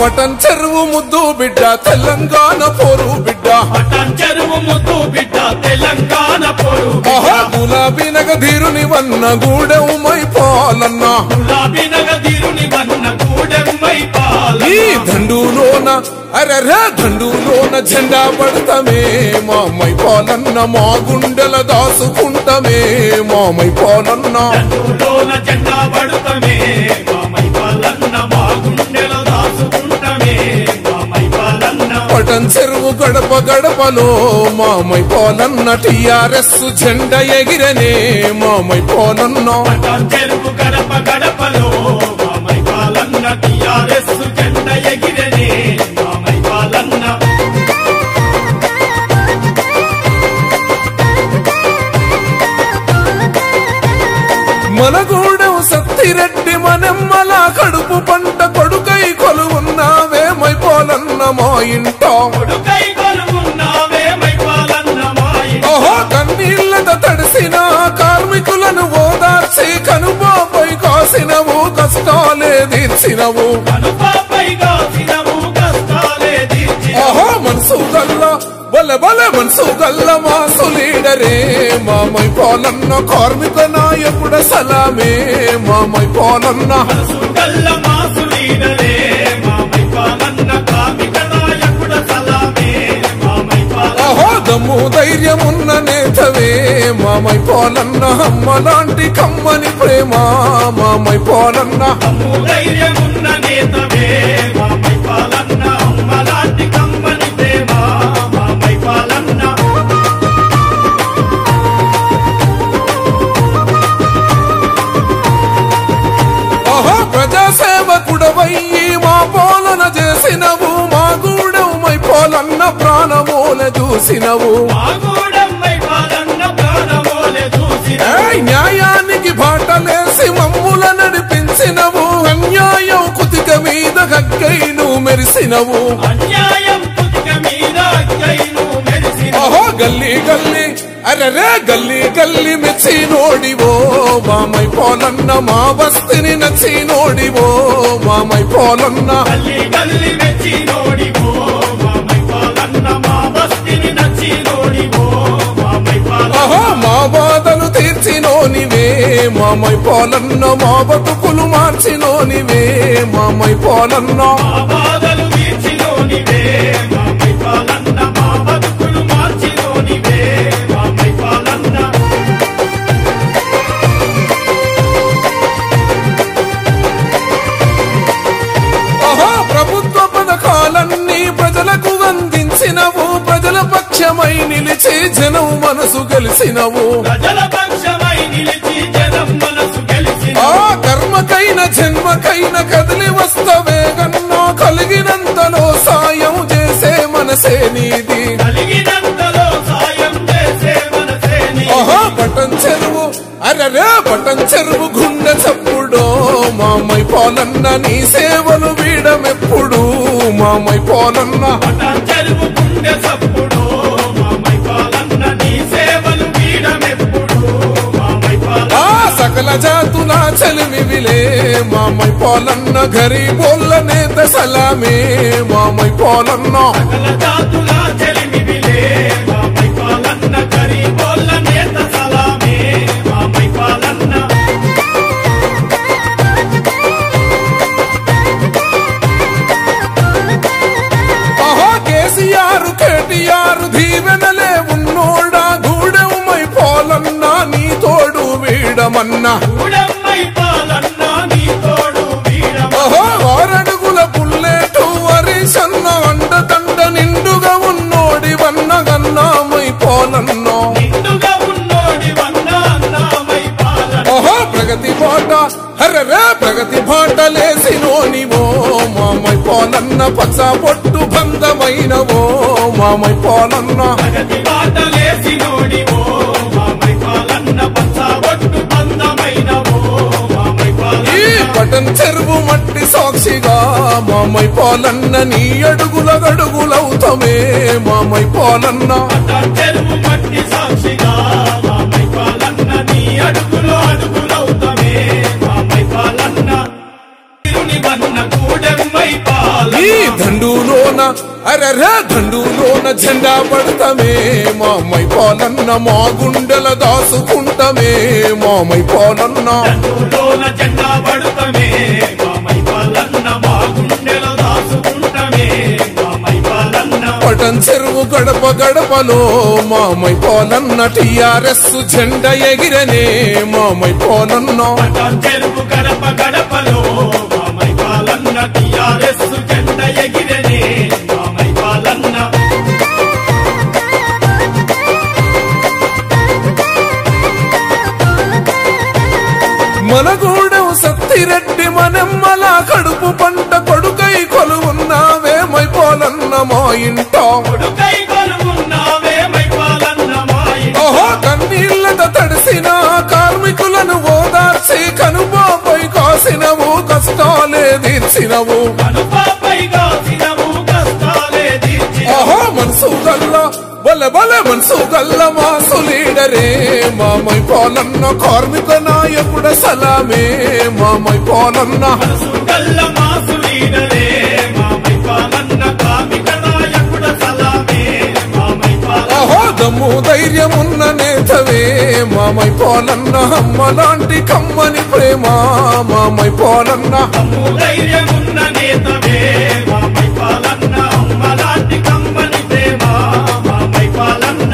పటన్ చెరువు ముద్దు బిడ్డ తెలంగాణ పోరు బిడ్డ పటన్ చెరువు ముద్దు బిడ్డ తెలంగాణ పోరు గులాబీ నగధీరుని వన్న గూడెమై పాలన్న గులాబీ నగధీరుని వన్న గూడెమై పాలన్న ఈ దండులోన అరరే దండులోన జెండా పడతమే మామై పాలన్న మా గుండెల దాసుకుంటమే మామై పాలన్న దండులోన జెండా పడతమే మామై పాలన్న మా గుండెల దాసుకుంటమే మామై పాలన్న పటన్ చెరువు గడప గడపలో మామై పాలన్న టిఆర్ఎస్ జెండా ఎగిరనే మామై పాలన్న పటన్ చెరువు గడప గడపలో మామై పాలన్న టిఆర్ఎస్ జెండా ఎగిరనే మామై పాలన్న మనగూడెం సత్తిరెడ్డి మనెమ్మల కడుపు పంట కొడుకై కొలువున్నావే మై పాలన్న మా ఇంట కొడుకై కొలువున్నావే మై పాలన్న మా ఇంట ఓహో కన్నీళ్లతో తడిసిన కార్మికులను ఓదార్చి కనుపాపై కాసినవు కష్టాలే తీర్చినవు కనుపాపై కాసినవు కష్టాలే తీర్చినవు ఓహో మనసు గల్ల బల బల మనసు గల్ల మాసు లీడరే మామై పాలన్న కార్మిక నాయకుడ సలామే మామై పాలన్న మనసు గల్ల మాసు లీడరే మామై పాలన్న కార్మిక నాయకుడ సలామే మామై పాలన్న ఓహో దమ్ము ధైర్యమున్న నేతవే మామై పాలన్న అమ్మలాంటి కమ్మని ప్రేమ మామై పాలన్న దమ్ము ధైర్యమున్న నేతవే మామై పాలన్న అమ్మలాంటి కమ్మని ప్రేమ మామై పాలన్న ఓహో ప్రజాసేవకుడవయ్యి మా పాలన చేసినవు మా గూడెమై పాలన్న ప్రాణమూల చూసినవు మాగూడెమై పాలన్న ప్రాణమూలె చూసినవు ఏయ్ న్యాయానికి బాటలేసి మమ్ముల నడిపించినవు అన్యాయం కుతిక మీద గగ్గైను మెరిసినవు అన్యాయం కుతిక మీద అక్కైను మెరిసినవు ఓహో గల్లీ గల్లీ అరరే గల్లీ గల్లీ మెచ్చి నోడివో మామై పాలన్న మా బస్తిని నచ్చి నోడివో మామై పాలన్న గల్లీ గల్లీ మెచ్చి నోడివో మామై పాలన్న మా బస్తిని నచ్చి నోడివో మామై పాలన్న ఓహో మా బాధలు తీర్చినోనివే మామై పాలన్న మా బతుకులు మార్చినోనివే మామై పాలన్న మా బాధలు తీర్చినోనివే మామై పాలన్న మా బతుకులు మార్చినోనివే మామై పాలన్న ఓహో ప్రభుత్వ పథకాలన్నీ ప్రజలకు అందించినవు ప్రజల పక్షమై నిలిచి జనం మనసు గెలిచినవు ప్రజల పక్షమై నిలిచి జనం మనసు గెలిచిన ఆ కర్మకైన జన్మకైన కదిలి వస్తవే గన్నా కలిగినంతలో సాయం చేసే మనసే నీది కలిగినంతలో సాయం చేసే మనసే నీ ఓహో పటన్ చెరువు అరరే పటన్ చెరువు గుండె చప్పుడు మామై పాలన్న నీ సేవలు వీడమెప్పుడు మామై పాలన్న పటన్ చెరువు గుండె చప్పుడు మామై పాలన్న నీ సేవలు వీడమెప్పుడు మామై పాలన్న ఆ సకల జాతుల చలిమివిలే మామై పాలన్న గరీబోళ్ళ నేత సలామే మామై పాలన్న సకల జాతుల చెలిమివిలే మామై పాలన్న గరీబోళ్ళ నేత సలామే మామై పాలన్న ఆహా కేసీఆర్ కేటీఆర్ దీవెనలే ఉన్నోడా గూడెమై పాలన్న నీ తోడు వీడమన్నా గూడెమై పాలన్న నీ తోడు వీడమ ఓహో ఆరడుగుల బుల్లెటు వరిసన్న అండదండ నిండుగా ఉన్నోడి వన్న గన్నామై పాలన్న నిండుగా ఉన్నోడి వన్న అన్నామై పాలన్న ఓహో ప్రగతి బాట హరరే ప్రగతి బాట లేసినోనివో మామై పాలన్న పచ్చ పొట్టు బంధమైనవో మామై పాలన్న ప్రగతి బాటలేసి నోడివో మామై పాలన్న పచ్చబొట్టు బంధమైనవో మామై ఈ పాలన్న పటన్ చెరువు మట్టి సాక్షిగా మామై పాలన్న నీ అడుగుల గడుగులవుతమే మామై పాలన్న పటన్ చెరువు మట్టి సాక్షిగా మామై పాలన్న నీ అడుగులో అడుగులవుతమే మామై పాలన్న తిరుని వన్న గూడెమై పాలన్న ఈ అరరే దండులోన జెండా పడతామే మామై పాలన్న మా గుండెల దాసుకుంటమే మామై పాలన్న దండులోన జెండా పడతామే మామై పాలన్న మా గుండెల దాసుకుంటమే మామై పాలన్న పటన్ చెరువు గడప గడపలో మామై పాలన్న టిఆర్ఎస్ జెండా ఎగిరనే మామై పాలన్న పటన్ చెరువు గడప గడపలో మామై పాలన్న టిఆర్ఎస్ జెండా ఎగిరనే మామై పాలన్న మనగూడెం సత్తిరెడ్డి మనెమ్మల కడుపు పంట కొడుకై కొలువున్నావే మై పాలన్న మా ఇంట కొడుకై కొలువున్నావే మై పాలన్న మా ఇంట ఓహో కన్నీళ్లతో తడిసిన కార్మికులను ఓదార్చి కనుబాపై కాసినవు కష్టాలే తీర్చినవు కనుపాపై కాసినవు కష్టాలే తీర్చినవు ఓహో మనసు గల్లా బల బల మనసు గల్ల మాసు లీడరే మామై పాలన్న కార్మిక నాయకుడ సలామే మామై పాలన్న గల్ల మాసు లీడరే మామై పాలన్న కార్మిక నాయకుడ సలామే మామై పాలన్న ఓహో దమ్ము ధైర్యమున్న నేతవే మామై పాలన్న అమ్మలాంటి కమ్మని ప్రేమ మామై పాలన్న దమ్ము ధైర్యమున్న నేతవే మామై పాలన్న అమ్మలాంటి కమ్మని ప్రేమ మామై పాలన్న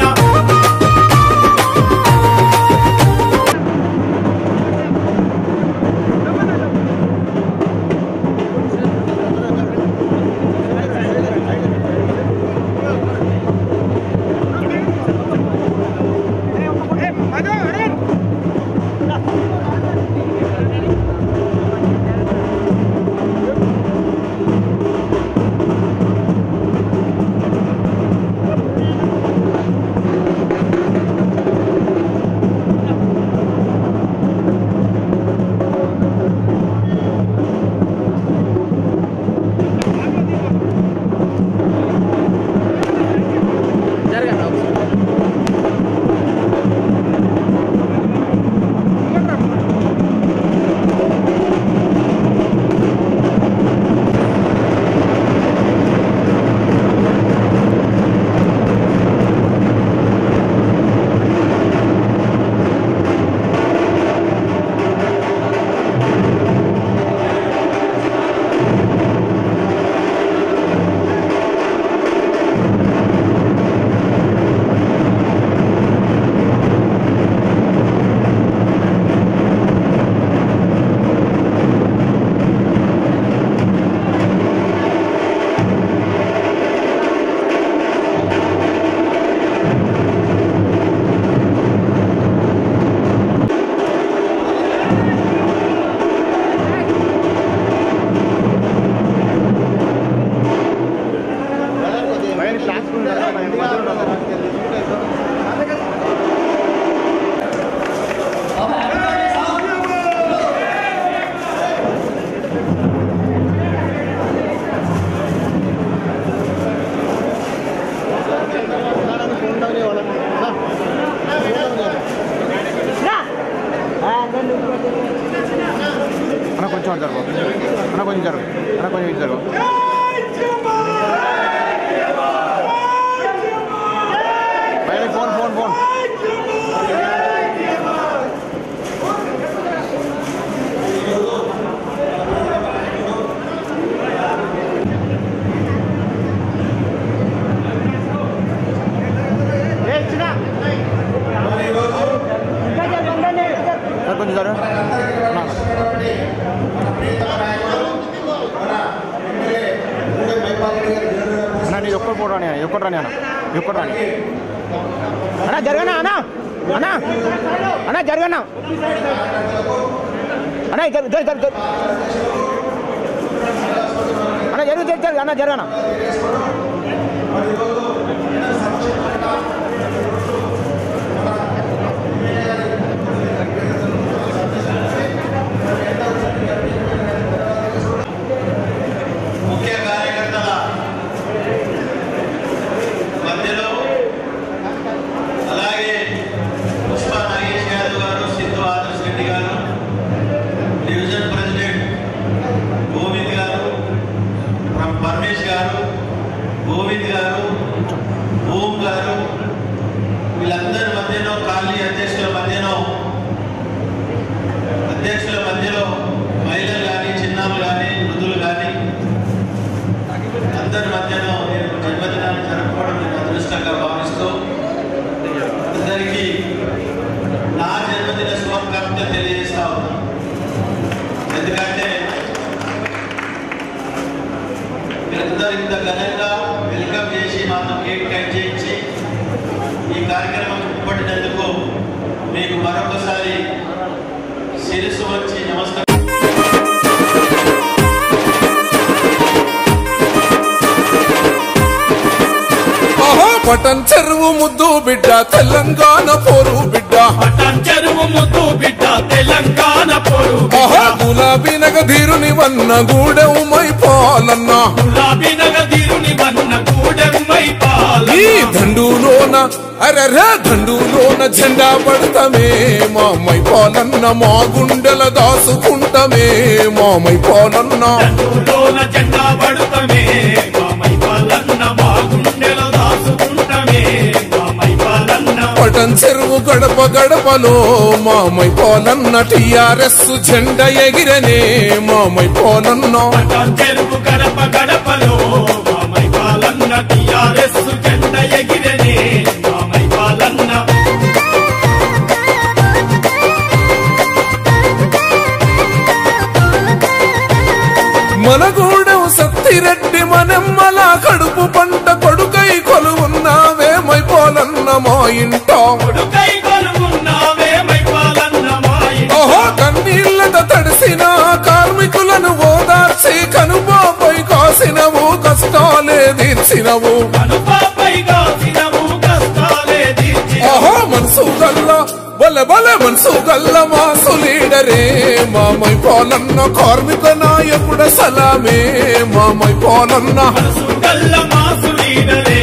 కొంచెం జరుగు అన్న కొంచెం జరుగు అన్న కొంచెం ఇది జరుగు ఫోన్ ఫోన్ ఫోన్ కొంచెం జరుగు అన్న నీ ఒక్కరు పోరాని అన్న ఒక్కరు రాని అన్న ఒక్కరు రాని అన్న జరగనా అన్న అన్న అన్న జరగనా అన్న అన్న జరుగు అన్న జరగనా అధ్యక్షుల మధ్యలో మహిళలు కానీ చిన్నారులు కానీ వృద్ధులు కానీ అందరి మధ్యలో నేను జన్మదినాన్ని జరుపుకోవడం నేను అదృష్టంగా భావిస్తూ అందరికీ నా జన్మదిన శుభాకాంక్షలు తెలియజేస్తా ఉన్నాను. ఎందుకంటే మీరందరూ ఇంత ఘనంగా వెల్కమ్ చేసి మాతో కేక్ కట్ చేయించి ఈ కార్యక్రమం చేపట్టినందుకు మీకు మరొకసారి శిరస్సు వచ్చి నమస్కారం. పటన్ చెరువు ముద్దు బిడ్డ తెలంగాణ పోరు బిడ్డ పటన్ చెరువు ముద్దు బిడ్డ తెలంగాణ పోరు గులాబీ నగధీరుని వన్న గూడెమై పాలన్న గులాబీ నగధీరుని వన్న గూడెమై పాలన్న ఈ దండులోన అరరే దండులోన జెండా పడతమే మామై పాలన్న మా గుండెల దాసుకుంటమే మామై పాలన్న దండులోన జెండా పడతమే మామై పాలన్న మా గుండెల దాసుకుంటమే మామై పాలన్న పటన్ చెరువు గడప గడపలో మామై పాలన్న టిఆర్ఎస్ జెండా ఎగిరనే మామై పాలన్న పటన్ చెరువు గడప గడపలో మామై పాలన్న టిఆర్ఎస్ జెండా ఎగిరనే మామై పాలన్న మనగూడెం సత్తిరెడ్డి మనెమ్మల కడుపు పంట కొడుకై కొలువున్నావే మై పాలన్న మా ఇంట కొడుకై కొలువున్నావే మై పాలన్న మా ఇంట ఓహో కన్నీళ్లతో తడిసిన కార్మికులను ఓదార్చి కనుపాపై కాసినవు కష్టాలే తీర్చినవు కనుపాపై కాసినవు కష్టాలే తీర్చినవు ఓహో మనసు గల్ల బల బల మనసు గల్ల మాసు లీడరే మామై పాలన్న కార్మిక నాయకుడ సలామే మామై పాలన్న మనసు గల్ల మాసు లీడరే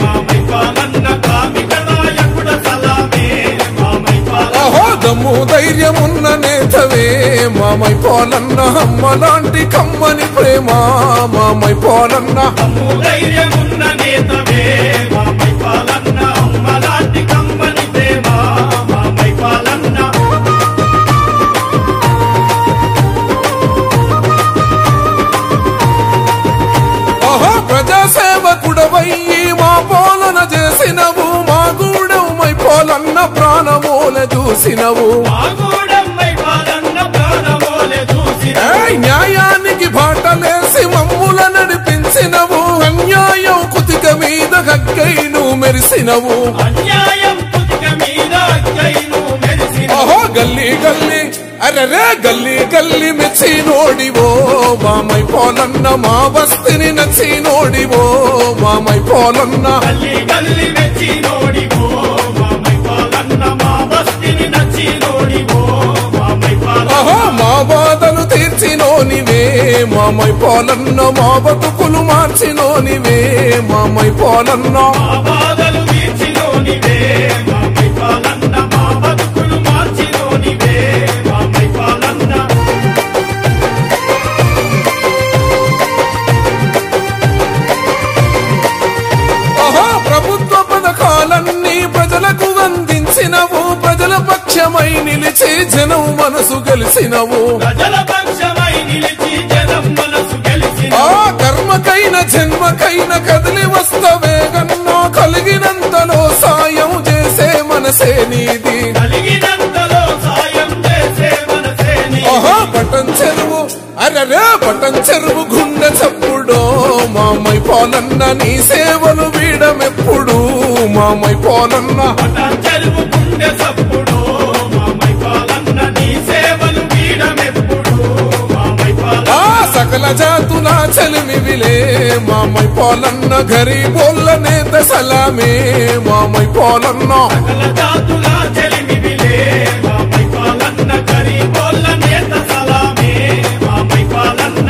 మామై పాలన్న కార్మిక నాయకుడ సలామే మామై పాలన్న ఓహో దమ్ము ధైర్యమున్న నేతవే మామై పాలన్న అమ్మ లాంటి కమ్మని ప్రేమ మామై పాలన్న దమ్ము ధైర్యమున్న నేతవే మామై పాలన్న అమ్మ లాంటి కమ్మని ప్రేమ మామై పాలన్న ఓహో ప్రజాసేవకుడవయ్యి మా పాలన చేసినవు మా గూడెమై పాలన్న ప్రాణమూల చూసినవు మా గూడెమై పాలన్న ప్రాణమూలె చూసినవు ఏయ్ న్యాయానికి బాటలేసి మమ్ముల నడిపించినవు అన్యాయం కుతిక మీద గగ్గైను మెరిసినవు అన్యాయం కుతిక మీద అక్కైను మెరిసినవు ఓహో గల్లీ గల్లీ అరరే గల్లీ గల్లీ మెచ్చి నోడివో మామై పాలన్న మా బస్తిని నచ్చి నోడివో మామై పాలన్న గల్లీ గల్లీ మెచ్చి నోడివో మామై పాలన్న మా బస్తిని నచ్చి నోడివో మామై పాలన్న ఓహో మా బాధలు తీర్చినోనివే మామై పాలన్న మా బతుకులు మార్చినోనివే మామై పాలన్న మా బాధలు తీర్చినోనివే మామై పాలన్న మా బతుకులు మార్చినోనివే మామై పాలన్న ఓహో ప్రభుత్వ పథకాలన్నీ ప్రజలకు అందించినవు ప్రజల పక్షమై నిలిచి జనం మనసు గెలిచినవు ప్రజల పక్షమై నిలిచి జనం మనసు గెలిచిన ఆ కర్మకైన జన్మకైన కదిలి వస్తవే గన్నా కలిగినంతలో సాయం చేసే మనసే నీది కలిగినంతలో సాయం చేసే మనసే నీ ఓహో పటన్ చెరువు అరరే పటన్ చెరువు గుండె చప్పుడో మామై పాలన్న నీ సేవలు వీడమెప్పుడు మామై పాలన్న పటన్ చెరువు గుండె చప్పుడు మామై పాలన్న నీ సేవలు వీడమెప్పుడు మామై పాలన్న ఆ సకల జాతుల చలిమివిలే మామై పాలన్న గరీబోళ్ళ నేత సలామే మామై పాలన్న సకల జాతుల చెలిమివిలే మామై పాలన్న గరీబోళ్ళ నేత సలామే మామై పాలన్న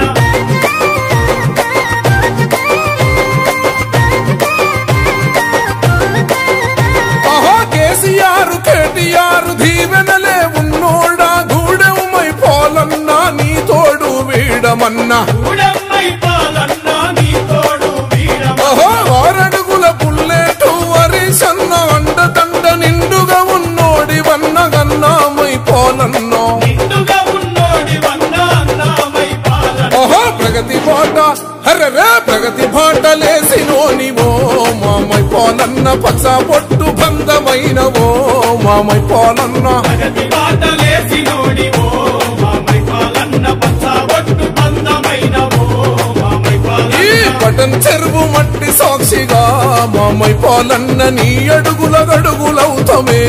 ఆహా కేసీఆర్ కేటీఆర్ దీవెనలే ఉన్నోడా గూడెమై పాలన్న నీ తోడు వీడమన్నా గూడెమై పాలన్న నీ తోడు వీడమ ఓహో ఆరడుగుల బుల్లెటు వరిసన్న అండదండ నిండుగా ఉన్నోడి వన్న గన్నామై పాలన్న నిండుగా పాలన్న పచ్చ పొట్టు బంధమైనవో మామై పాలన్న ప్రగతి బాటలేసినోడివో మామై పాలన్న పచ్చ పొట్టు బంధమైనవో మామై పాలన్న ఈ పటన్ చెరువు మట్టి సాక్షిగా మామై పాలన్న నీ అడుగుల గడుగులవుతమే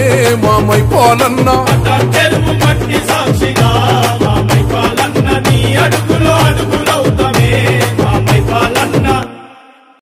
మామై పాలన్న చెరువు